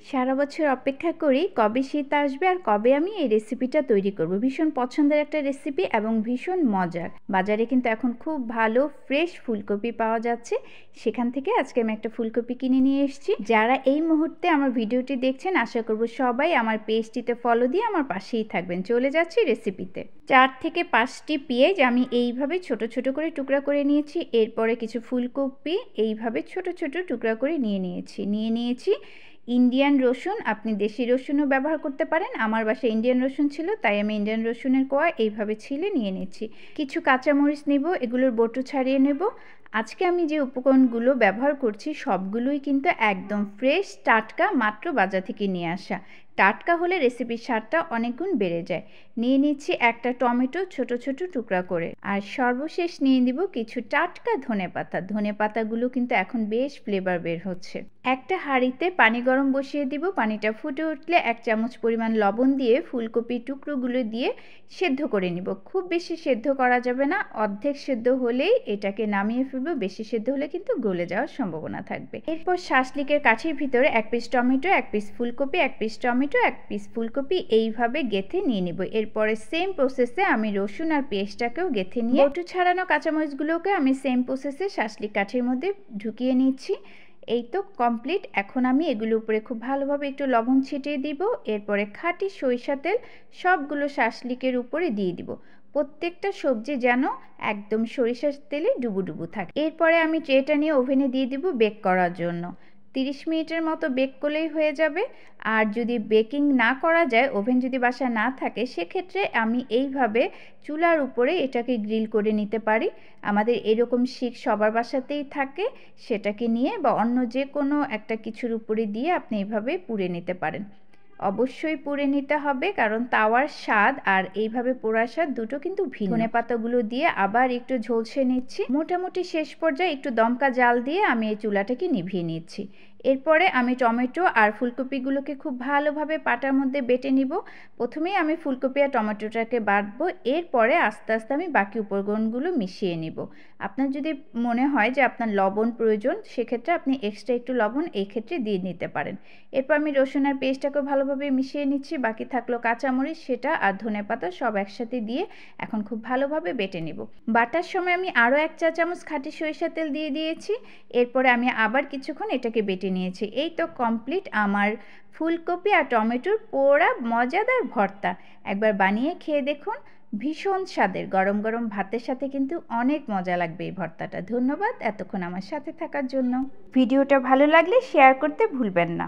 সারা বছর অপেক্ষা করি কবে শীত আসবে আর কবে আমি এই রেসিপিটা তৈরি করব। ভীষণ পছন্দের একটা রেসিপি এবং ভীষণ মজার। বাজারে কিন্তু এখন খুব ভালো ফ্রেশ ফুলকপি পাওয়া যাচ্ছে, সেখান থেকে আজকে আমি একটা ফুলকপি কিনে নিয়ে এসেছি। যারা এই মুহূর্তে আমার ভিডিওটি দেখছেন আশা করব সবাই আমার পেজটিতে ফলো দিয়ে আমার পাশেই থাকবেন। চলে যাচ্ছি রেসিপিতে। 4 থেকে 5টি পেঁয়াজ আমি এইভাবে ছোট ছোট করে টুকরা করে নিয়েছি। এরপরে কিছু ফুলকপি এইভাবে ছোট ছোট টুকরা করে নিয়েছি ইন্ডিয়ান রসুন। আপনি দেশি রসুনও ব্যবহার করতে পারেন। আমার বাসায় ইন্ডিয়ান রসুন ছিল, তাই আমি ইন্ডিয়ান রসুনের কোয়া এইভাবে ছিলে নিয়ে নিচ্ছি। কিছু কাঁচামরিচ নেব, এগুলোর বটু ছাড়িয়ে নেব। আজকে আমি যে উপকরণগুলো ব্যবহার করছি সবগুলোই কিন্তু একদম ফ্রেশ টাটকা, মাত্র বাজার থেকে নিয়ে আসা। টাটকা হলে রেসিপির স্বাদটা অনেক গুণ বেড়ে যায়। নিয়ে নিচ্ছি একটা টমেটো ছোট ছোট টুকরা করে, আর সর্বশেষ নিয়ে দিব কিছু টাটকা ধনেপাতা। ধনেপাতাগুলো কিন্তু এখন বেশ ফ্লেভার বের হচ্ছে। একটা হাঁড়িতে পানি গরম বসিয়ে দিব। পানিটা ফুটে উঠলে 1 চামচ পরিমাণ লবণ দিয়ে ফুলকপির টুকরোগুলো দিয়ে সেদ্ধ করে নিব। খুব বেশি সেদ্ধ করা যাবে না, অর্ধেক সেদ্ধ হলেই এটাকে নামিয়ে ফেলবো। বেশি সেদ্ধ হলে কিন্তু গলে যাওয়ার সম্ভাবনা থাকবে। এরপর শাসলিকের কাঠির ভিতরে 1 পিস টমেটো, 1 পিস ফুলকপি, 1 পিস টমেটো, 1 পিস ফুলকপি এইভাবে গেঁথে নিয়ে নিব। এরপরে সেম প্রসেসে আমি রসুন আর পেঁয়াজটাকেও গেঁথে নিয়ে বটু ছাড়ানো কাঁচামরিচগুলোকে আমি সেম প্রসেসে শাসলিক কাঠির মধ্যে ঢুকিয়ে নিচ্ছি। এই তো কমপ্লিট। এখন আমি এগুলোর উপরে খুব ভালোভাবে একটু লবণ ছিটিয়ে দিব। এরপরে খাঁটি সরিষা তেল সবগুলো শাসলিকের উপরে দিয়ে দিব। প্রত্যেকটা সবজি যেন একদম সরিষার তেলে ডুবু থাকে। এরপরে আমি ট্রেটা নিয়ে ওভেনে দিয়ে দিব বেক করার জন্য। 30 মিনিটের মতো বেক করলেই হয়ে যাবে। আর যদি বেকিং না করা যায়, ওভেন যদি বাসায় না থাকে, সেক্ষেত্রে আমি এইভাবে চুলার উপরে এটাকে গ্রিল করে নিতে পারি। আমাদের এরকম শিক সবার বাসাতেই থাকে, সেটাকে নিয়ে বা অন্য যে কোনো একটা কিছুর উপরে দিয়ে আপনি এইভাবে পুড়ে নিতে পারেন। অবশ্যই পুড়ে নিতে হবে, কারণ তাওয়ার স্বাদ আর এইভাবে পোড়ার স্বাদ দুটো কিন্তু ভিন্ন। ধনেপাতাগুলো দিয়ে আবার একটু ঝলসে নিচ্ছি। মোটামুটি শেষ পর্যায়ে একটু দমকা জাল দিয়ে আমি এই চুলাটাকে নিভিয়ে নিচ্ছি। এরপরে আমি টমেটো আর ফুলকপিগুলোকে খুব ভালোভাবে পাটার মধ্যে বেটে নিব। প্রথমেই আমি ফুলকপি আর টমেটোটাকে বাটবো, এরপরে আস্তে আস্তে আমি বাকি উপকরণগুলো মিশিয়ে নিব। আপনার যদি মনে হয় যে আপনার লবণ প্রয়োজন, সেক্ষেত্রে আপনি এক্সট্রা একটু লবণ এই ক্ষেত্রে দিয়ে নিতে পারেন। এরপর আমি রসুন আর পেস্টটাকে ভালোভাবে মিশিয়ে নিচ্ছি। বাকি থাকলো কাঁচামরিচ, সেটা আর ধনেপাতা সব একসাথে দিয়ে এখন খুব ভালোভাবে বেটে নিব। বাটার সময় আমি আরও 1 চা চামচ খাঁটি সরিষা তেল দিয়ে দিয়েছি। এরপরে আমি আবার কিছুক্ষণ এটাকে বেটে নিয়েছি। এই তো কমপ্লিট আমার ফুলকপি আর টমেটোর পোড়া মজাদার ভর্তা। একবার বানিয়ে খেয়ে দেখুন, ভীষণ স্বাদের। গরম গরম ভাতের সাথে কিন্তু অনেক মজা লাগবে এই ভর্তাটা। ধন্যবাদ এতক্ষণ আমার সাথে থাকার জন্য। ভিডিওটা ভালো লাগলে শেয়ার করতে ভুলবেন না।